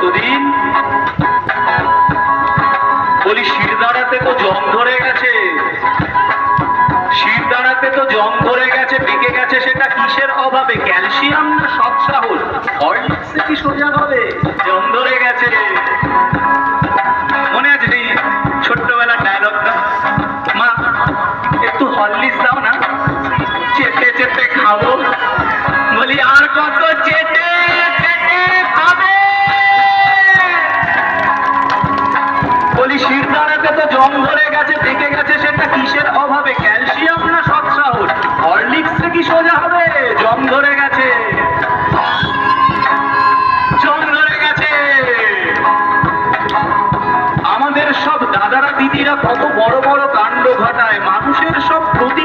কতদিন? বলি শিরদাঁড়াতে তো জং ধরে গেছে, শিরদাঁড়াতে তো জং ধরে গেছে, বেঁকে গেছে, সেটা কিসের অভাবে? ক্যালসিয়াম না সৎ সাহস? হরলিক্সে কি সোজা হবে? জং ধরে গেছে। মনে আছে সেই ছোট্টবেলার ডায়লগটা, মা একটু হরলিক্স দাও না, চেটে চেটে খাবো। বলি আর কত চেটে চেটে খাবে? বলি শিরদাঁড়াতে তো জং ধরে গেছে, বেঁকে গেছে, সেটা কিসের অভাবে? ক্যালসিয়াম না সৎ সাহস? হরলিক্সে কি সোজা হবে? জং ধরে গেছে, জং ধরে গেছে। আমাদের সব দাদারা দিদিরা কত বড় বড় কাণ্ড ঘটায়, মানুষের সব ক্ষতি